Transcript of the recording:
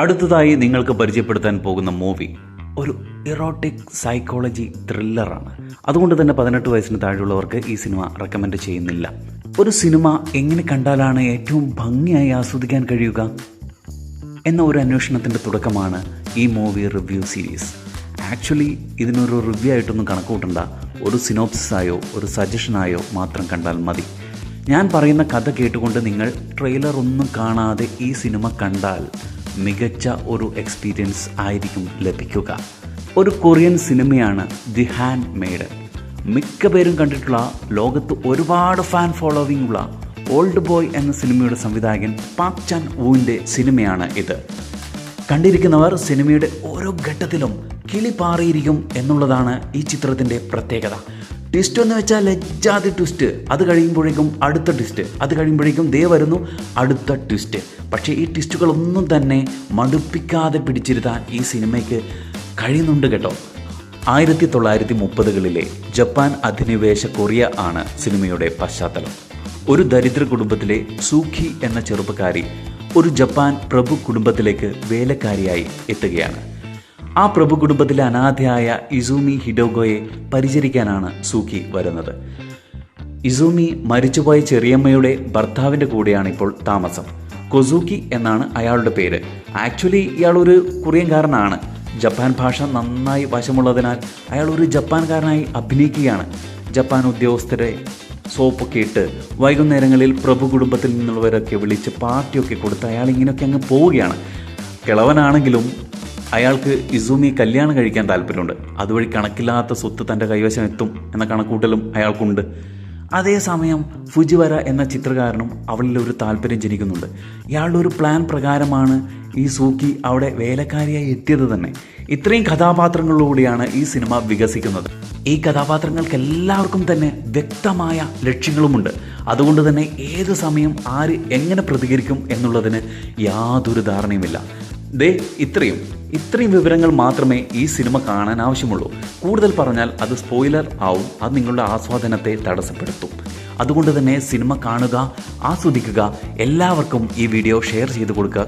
അടുത്തതായി നിങ്ങൾക്ക് പരിചയപ്പെടുത്താൻ പോകുന്ന മൂവി ഒരു ഇറോട്ടിക് സൈക്കോളജി ത്രില്ലറാണ്. അതുകൊണ്ട് തന്നെ 18 വയസ്സിന് താഴെയുള്ളവർക്ക് ഈ സിനിമ റെക്കമെൻഡ് ചെയ്യുന്നില്ല. ഒരു സിനിമ എങ്ങനെ കണ്ടാലാണ് ഏറ്റവും ഭംഗിയായി ആസ്വദിക്കാൻ കഴിയുക എന്ന ഒരു അന്വേഷണത്തിൻ്റെ തുടക്കമാണ് ഈ മൂവി റിവ്യൂ സീരീസ്. ആക്ച്വലി ഇതിനൊരു റിവ്യൂ ആയിട്ടൊന്നും കണക്കൂട്ടണ്ട, ഒരു സിനോപ്സിസായോ ഒരു സജഷനായോ മാത്രം കണ്ടാൽ മതി. ഞാൻ പറയുന്ന കഥ കേട്ടുകൊണ്ട് നിങ്ങൾ ട്രെയിലർ ഒന്നും കാണാതെ ഈ സിനിമ കണ്ടാൽ മികച്ച ഒരു എക്സ്പീരിയൻസ് ആയിരിക്കും ലഭിക്കുക. ഒരു കൊറിയൻ സിനിമയാണ് ദി ഹാൻഡ് മെയ്ഡ്. മിക്ക പേരും കണ്ടിട്ടുള്ള, ലോകത്ത് ഒരുപാട് ഫാൻ ഫോളോവിംഗ് ഉള്ള ഓൾഡ് ബോയ് എന്ന സിനിമയുടെ സംവിധായകൻ പാക് ചാൻ വൂവിൻ്റെ സിനിമയാണ് ഇത്. കണ്ടിരിക്കുന്നവർ സിനിമയുടെ ഓരോ ഘട്ടത്തിലും കിളി പാറിയിരിക്കും എന്നുള്ളതാണ് ഈ ചിത്രത്തിൻ്റെ പ്രത്യേകത. ട്വിസ്റ്റ് എന്ന് വെച്ചാൽ ലജ്ജാതി ട്വിസ്റ്റ്, അത് കഴിയുമ്പോഴേക്കും അടുത്ത ട്വിസ്റ്റ്, അത് കഴിയുമ്പോഴേക്കും ദേ വരുന്നു അടുത്ത ട്വിസ്റ്റ്. പക്ഷേ ഈ ട്വിസ്റ്റുകളൊന്നും തന്നെ മടുപ്പിക്കാതെ പിടിച്ചിരുത്താൻ ഈ സിനിമയ്ക്ക് കഴിയുന്നുണ്ട് കേട്ടോ. 1930കളിലെ ജപ്പാൻ അധിനിവേശ കൊറിയ ആണ് സിനിമയുടെ പശ്ചാത്തലം. ഒരു ദരിദ്ര കുടുംബത്തിലെ സൂഖി എന്ന ചെറുപ്പക്കാരി ഒരു ജപ്പാൻ പ്രഭു കുടുംബത്തിലേക്ക് വേലക്കാരിയായി എത്തുകയാണ്. ആ പ്രഭു കുടുംബത്തിലെ അനാഥയായ ഇസൂമി ഹിഡോഗോയെ പരിചരിക്കാനാണ് സൂക്കി വരുന്നത്. ഇസൂമി മരിച്ചുപോയ ചെറിയമ്മയുടെ ഭർത്താവിൻ്റെ കൂടെയാണ് ഇപ്പോൾ താമസം. കൊസൂക്കി എന്നാണ് അയാളുടെ പേര്. ആക്ച്വലി ഇയാളൊരു കൊറിയൻകാരനാണ്. ജപ്പാൻ ഭാഷ നന്നായി വശമുള്ളതിനാൽ അയാൾ ഒരു ജപ്പാൻകാരനായി അഭിനയിക്കുകയാണ്. ജപ്പാൻ ഉദ്യോഗസ്ഥരെ സോപ്പൊക്കെ ഇട്ട് വൈകുന്നേരങ്ങളിൽ പ്രഭു കുടുംബത്തിൽ നിന്നുള്ളവരൊക്കെ വിളിച്ച് പാർട്ടിയൊക്കെ കൊടുത്ത് അയാൾ ഇങ്ങനെയൊക്കെ അങ്ങ് പോവുകയാണ്. കിളവനാണെങ്കിലും അയാൾക്ക് ഇസൂമിയെ കല്യാണം കഴിക്കാൻ താല്പര്യമുണ്ട്. അതുവഴി കണക്കില്ലാത്ത സ്വത്ത് തൻ്റെ കൈവശം എത്തും എന്ന കണക്കൂട്ടലും അയാൾക്കുണ്ട്. അതേസമയം ഫുജിവര എന്ന ചിത്രകാരനും അവളിൽ ഒരു താല്പര്യം ജനിക്കുന്നുണ്ട്. ഇയാളുടെ ഒരു പ്ലാൻ പ്രകാരമാണ് ഈ സൂക്കി അവിടെ വേലക്കാരിയായി എത്തിയത് തന്നെ. ഇത്രയും കഥാപാത്രങ്ങളിലൂടെയാണ് ഈ സിനിമ വികസിക്കുന്നത്. ഈ കഥാപാത്രങ്ങൾക്ക് എല്ലാവർക്കും തന്നെ വ്യക്തമായ ലക്ഷ്യങ്ങളുമുണ്ട്. അതുകൊണ്ട് തന്നെ ഏത് സമയം ആര് എങ്ങനെ പ്രതികരിക്കും എന്നുള്ളതിന് യാതൊരു ധാരണയുമില്ല. ഇത്രയും വിവരങ്ങൾ മാത്രമേ ഈ സിനിമ കാണാൻ ആവശ്യമുള്ളൂ. കൂടുതൽ പറഞ്ഞാൽ അത് സ്പോയിലർ ആവും, അത് നിങ്ങളുടെ ആസ്വാദനത്തെ തടസ്സപ്പെടുത്തും. അതുകൊണ്ട് തന്നെ സിനിമ കാണുക, ആസ്വദിക്കുക. എല്ലാവർക്കും ഈ വീഡിയോ ഷെയർ ചെയ്ത് കൊടുക്കുക.